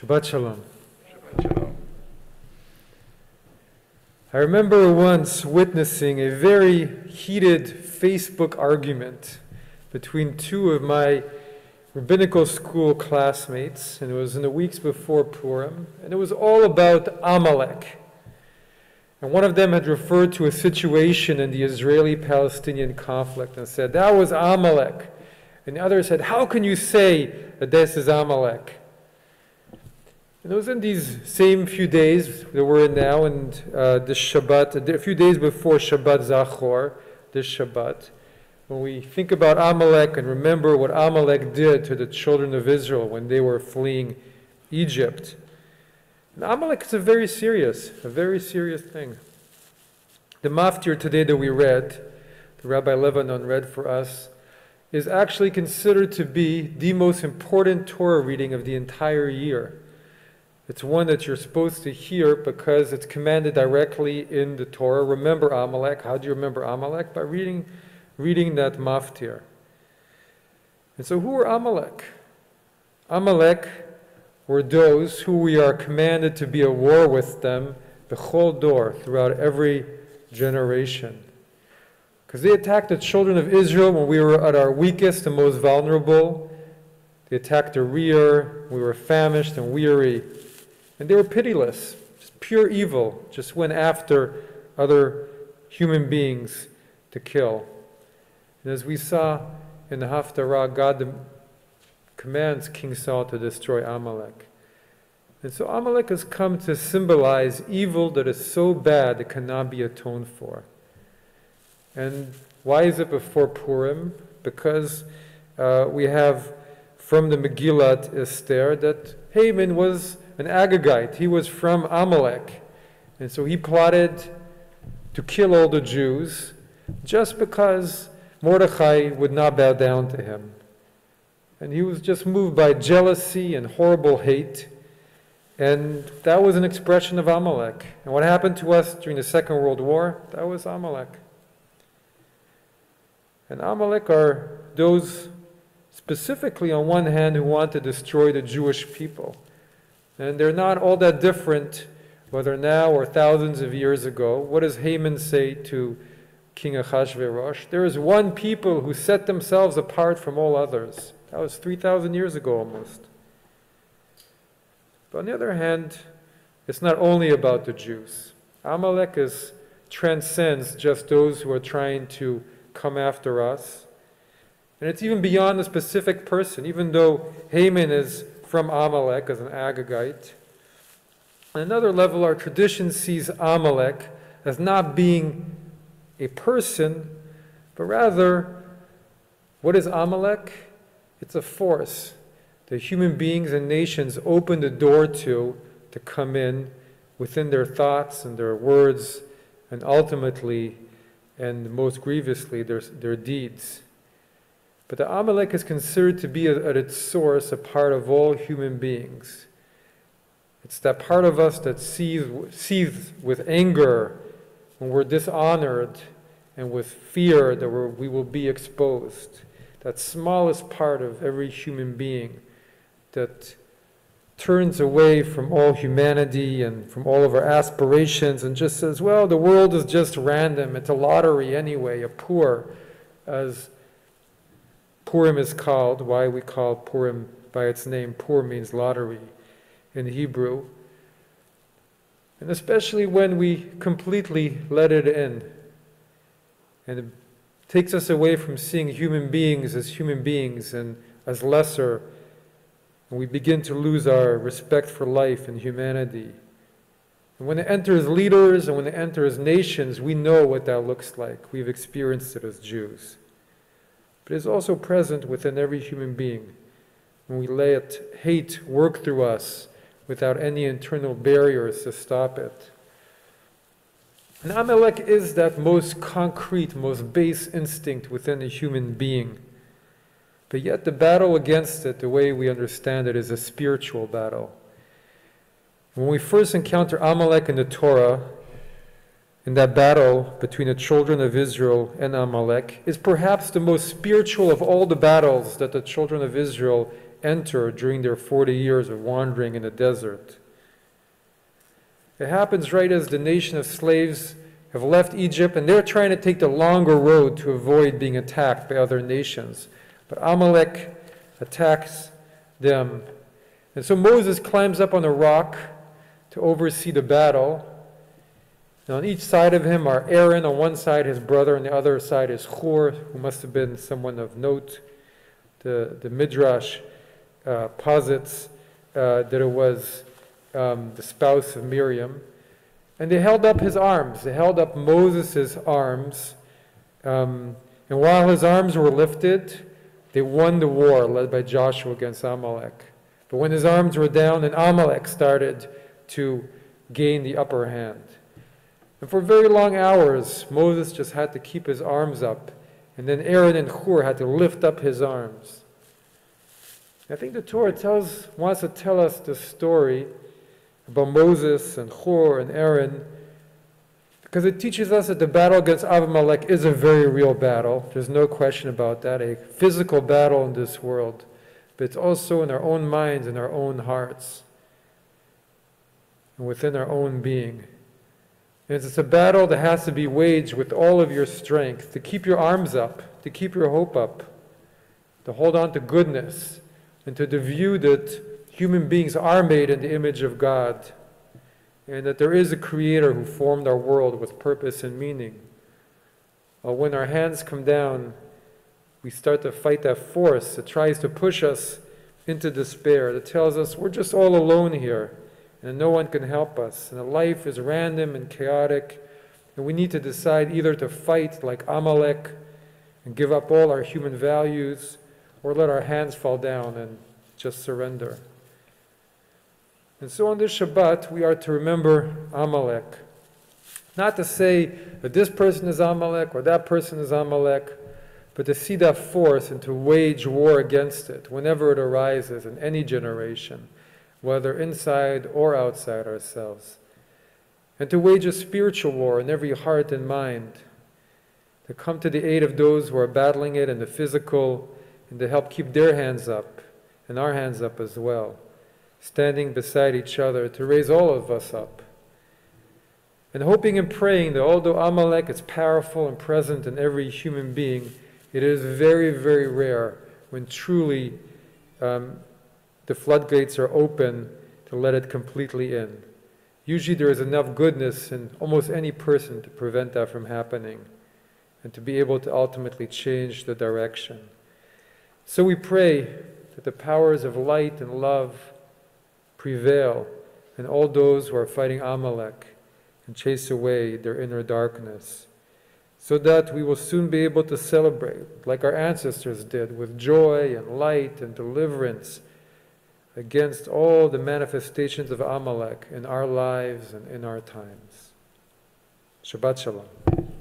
Shabbat Shalom. Shabbat Shalom. I remember once witnessing a very heated Facebook argument between two of my rabbinical school classmates, and it was in the weeks before Purim, and it was all about Amalek. And one of them had referred to a situation in the Israeli-Palestinian conflict and said, that was Amalek. And the other said, how can you say that this is Amalek? And it was in these same few days that we're in now, and this Shabbat, a few days before Shabbat Zachor, this Shabbat, when we think about Amalek and remember what Amalek did to the children of Israel when they were fleeing Egypt. And Amalek is a very serious thing. The Maftir today that we read, the Rabbi Lebanon read for us, is actually considered to be the most important Torah reading of the entire year. It's one that you're supposed to hear because it's commanded directly in the Torah. Remember Amalek. How do you remember Amalek? By reading that Maftir. And so who are Amalek? Amalek were those who we are commanded to be at war with them, b'chol dor, throughout every generation. Because they attacked the children of Israel when we were at our weakest and most vulnerable. They attacked the rear, we were famished and weary. And they were pitiless, just pure evil, just went after other human beings to kill. And as we saw in the Haftarah, God commands King Saul to destroy Amalek. And so Amalek has come to symbolize evil that is so bad it cannot be atoned for. And why is it before Purim? Because we have from the Megillat Esther that Haman was an Agagite. He was from Amalek. And so he plotted to kill all the Jews just because Mordechai would not bow down to him. And he was just moved by jealousy and horrible hate. And that was an expression of Amalek. And what happened to us during the Second World War? That was Amalek. And Amalek are those specifically on one hand who want to destroy the Jewish people. And they're not all that different, whether now or thousands of years ago. What does Haman say to King Achashverosh? There is one people who set themselves apart from all others. That was 3,000 years ago almost. But on the other hand, it's not only about the Jews. Amalek transcends just those who are trying to come after us. And it's even beyond a specific person, even though Haman is from Amalek as an Agagite. On another level, our tradition sees Amalek as not being a person, but rather, what is Amalek? It's a force that human beings and nations open the door to come in within their thoughts and their words, and ultimately, and most grievously, their deeds. But the Amalek is considered to be at its source a part of all human beings. It's that part of us that seethes with anger when we're dishonored and with fear that we will be exposed. That smallest part of every human being that turns away from all humanity and from all of our aspirations and just says, well, the world is just random. It's a lottery anyway, a pur, as Purim is called, why we call Purim by its name. Pur means lottery in Hebrew. And especially when we completely let it in. And it takes us away from seeing human beings and as lesser. And we begin to lose our respect for life and humanity. And when it enters leaders and when it enters nations, we know what that looks like. We've experienced it as Jews. But it's also present within every human being when we let hate work through us without any internal barriers to stop it. And Amalek is that most concrete, most base instinct within a human being. But yet the battle against it, the way we understand it, is a spiritual battle. When we first encounter Amalek in the Torah, in that battle between the children of Israel and Amalek, is perhaps the most spiritual of all the battles that the children of Israel enter during their 40 years of wandering in the desert. It happens right as the nation of slaves have left Egypt, and they're trying to take the longer road to avoid being attacked by other nations. But Amalek attacks them. And so Moses climbs up on a rock to oversee the battle. And on each side of him are Aaron, on one side his brother, on the other side is Hur, who must have been someone of note. The Midrash posits that it was the spouse of Miriam. And they held up his arms. They held up Moses' arms. And while his arms were lifted, they won the war led by Joshua against Amalek. But when his arms were down, then Amalek started to gain the upper hand. And for very long hours, Moses just had to keep his arms up. And then Aaron and Hur had to lift up his arms. I think the Torah wants to tell us the story about Moses and Hur and Aaron, because it teaches us that the battle against Amalek is a very real battle. There's no question about that, a physical battle in this world. But it's also in our own minds and our own hearts, and within our own being. And it's a battle that has to be waged with all of your strength, to keep your arms up, to keep your hope up, to hold on to goodness, and to the view that human beings are made in the image of God, and that there is a Creator who formed our world with purpose and meaning. When our hands come down, we start to fight that force that tries to push us into despair, that tells us we're just all alone here, and no one can help us, and life is random and chaotic, and we need to decide either to fight like Amalek and give up all our human values, or let our hands fall down and just surrender. And so on this Shabbat, we are to remember Amalek. Not to say that this person is Amalek or that person is Amalek, but to see that force and to wage war against it whenever it arises in any generation, whether inside or outside ourselves. And to wage a spiritual war in every heart and mind, to come to the aid of those who are battling it in the physical, and to help keep their hands up and our hands up as well, standing beside each other to raise all of us up. And hoping and praying that although Amalek is powerful and present in every human being, it is very, very rare when truly the floodgates are open to let it completely in. Usually there is enough goodness in almost any person to prevent that from happening and to be able to ultimately change the direction. So we pray that the powers of light and love prevail in all those who are fighting Amalek and chase away their inner darkness, so that we will soon be able to celebrate, like our ancestors did, with joy and light and deliverance against all the manifestations of Amalek in our lives and in our times. Shabbat Shalom.